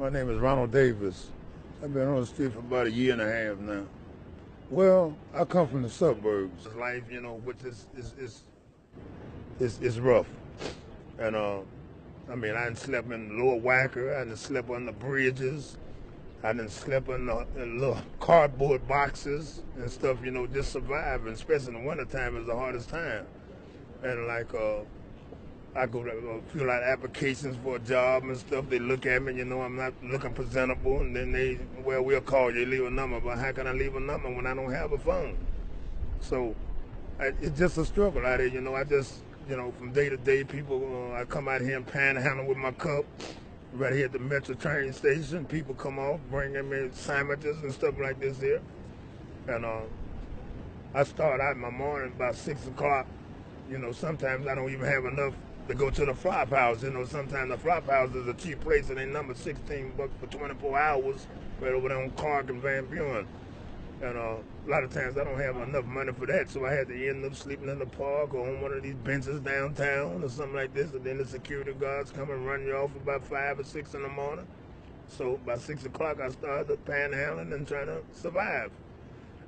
My name is Ronald Davis. I've been on the street for about a year and a half now. Well, I come from the suburbs. Life, you know, which is rough. And I mean, I done slept in Lower Wacker, I done slept on the bridges, I done slept in the little cardboard boxes and stuff, you know, just surviving, especially in the wintertime is the hardest time. And like, I go to fill out applications for a job and stuff. They look at me, you know, I'm not looking presentable, and then we'll call you, leave a number. But how can I leave a number when I don't have a phone? So it's just a struggle out there, you know. I just, you know, from day to day, people, I come out here and panhandle with my cup. Right here at the Metro train station, people come off, bringing me sandwiches and stuff like this here. And I start out in my morning about 6 o'clock. You know, sometimes I don't even have enough to go to the flop house. You know, sometimes the flop house is a cheap place and they number $16 for 24 hours right over there on Clark and Van Buren. And a lot of times I don't have enough money for that, so I had to end up sleeping in the park or on one of these benches downtown or something like this, and then the security guards come and run you off about 5 or 6 in the morning. So by 6 o'clock I started panhandling and trying to survive.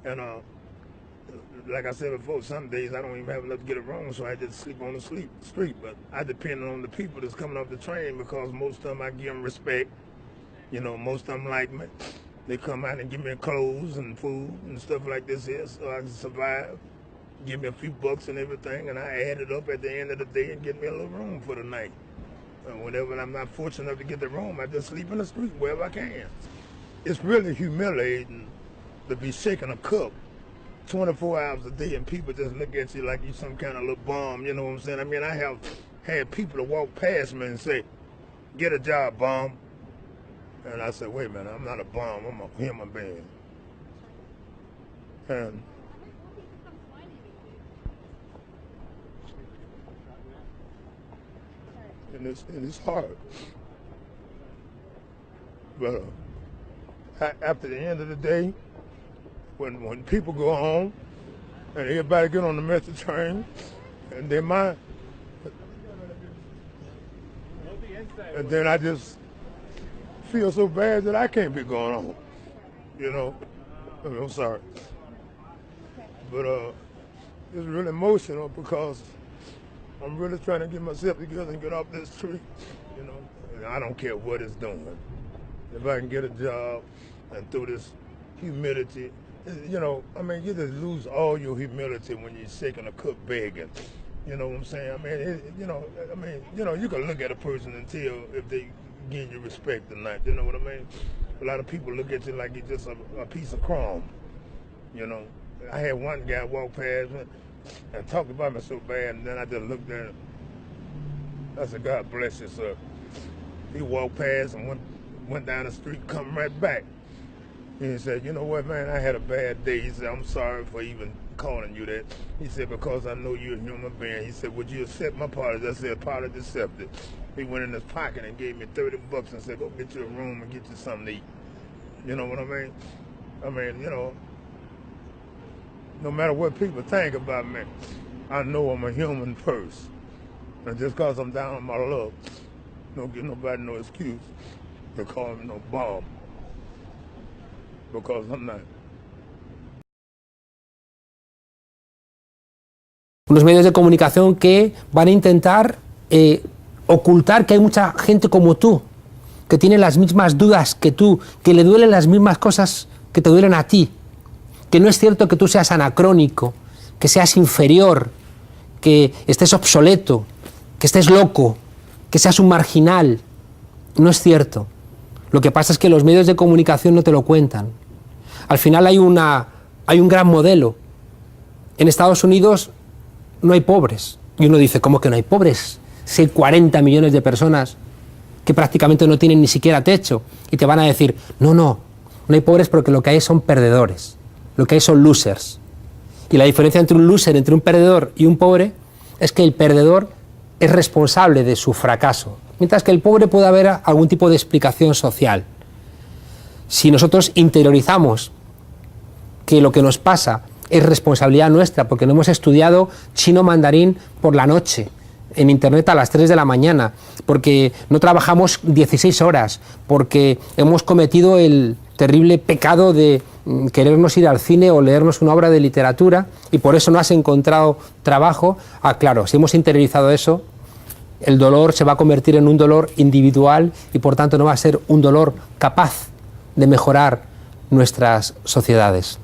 And like I said before, some days I don't even have enough to get a room, so I just sleep on the street. But I depend on the people that's coming off the train because most of them I give them respect. You know, most of them like me. They come out and give me clothes and food and stuff like this here so I can survive. Give me a few bucks and everything, and I add it up at the end of the day and get me a little room for the night. And whenever I'm not fortunate enough to get the room, I just sleep in the street wherever I can. It's really humiliating to be shaking a cup 24 hours a day and people just look at you like you some kind of little bum, you know what I'm saying? I mean, I have had people to walk past me and say, "Get a job, bum." And I said, "Wait a minute, I'm not a bum, I'm a human being." And it's hard. But after the end of the day, when people go home and everybody get on the metro train and they mind, and then I just feel so bad that I can't be going home, you know. I mean, I'm sorry, but it's really emotional because I'm really trying to get myself together and get off this tree, you know. And I don't care what it's doing. If I can get a job and through this humility, you know, I mean, you just lose all your humility when you're shaking a cup begging. You know what I'm saying? I mean, you can look at a person and tell if they give you respect or not. You know what I mean? A lot of people look at you like you're just a piece of crumb. You know, I had one guy walk past me and talk about me so bad, and then I just looked at him. I said, "God bless you, sir." He walked past and went down the street, come right back. He said, "You know what, man, I had a bad day." He said, "I'm sorry for even calling you that." He said, "Because I know you're a human being." He said, "Would you accept my apology?" I said, "Apology accepted." He went in his pocket and gave me $30 and said, "Go get you a room and get you something to eat." You know what I mean? I mean, you know, no matter what people think about me, I know I'm a human first. And just because I'm down on my luck, don't give nobody no excuse to call me no bum. Because I'm not. Unos medios de comunicación que van a intentar ocultar que hay mucha gente como tú, que tiene las mismas dudas que tú, que le duelen las mismas cosas que te duelen a ti, que no es cierto que tú seas anacrónico, que seas inferior, que estés obsoleto, que estés loco, que seas un marginal. No es cierto. Lo que pasa es que los medios de comunicación no te lo cuentan. Al final hay un gran modelo. En Estados Unidos no hay pobres. Y uno dice, ¿cómo que no hay pobres? Si hay 40 millones de personas que prácticamente no tienen ni siquiera techo. Y te van a decir, no hay pobres porque lo que hay son perdedores. Lo que hay son losers. Y la diferencia entre un loser, entre un perdedor y un pobre, es que el perdedor es responsable de su fracaso. Mientras que el pobre puede haber algún tipo de explicación social. Si nosotros interiorizamos que lo que nos pasa es responsabilidad nuestra, porque no hemos estudiado chino mandarín por la noche, en Internet a las 3 de la mañana, porque no trabajamos 16 horas, porque hemos cometido el terrible pecado de querernos ir al cine o leernos una obra de literatura y por eso no has encontrado trabajo. Claro, si hemos interiorizado eso, el dolor se va a convertir en un dolor individual y por tanto no va a ser un dolor capaz de mejorar nuestras sociedades.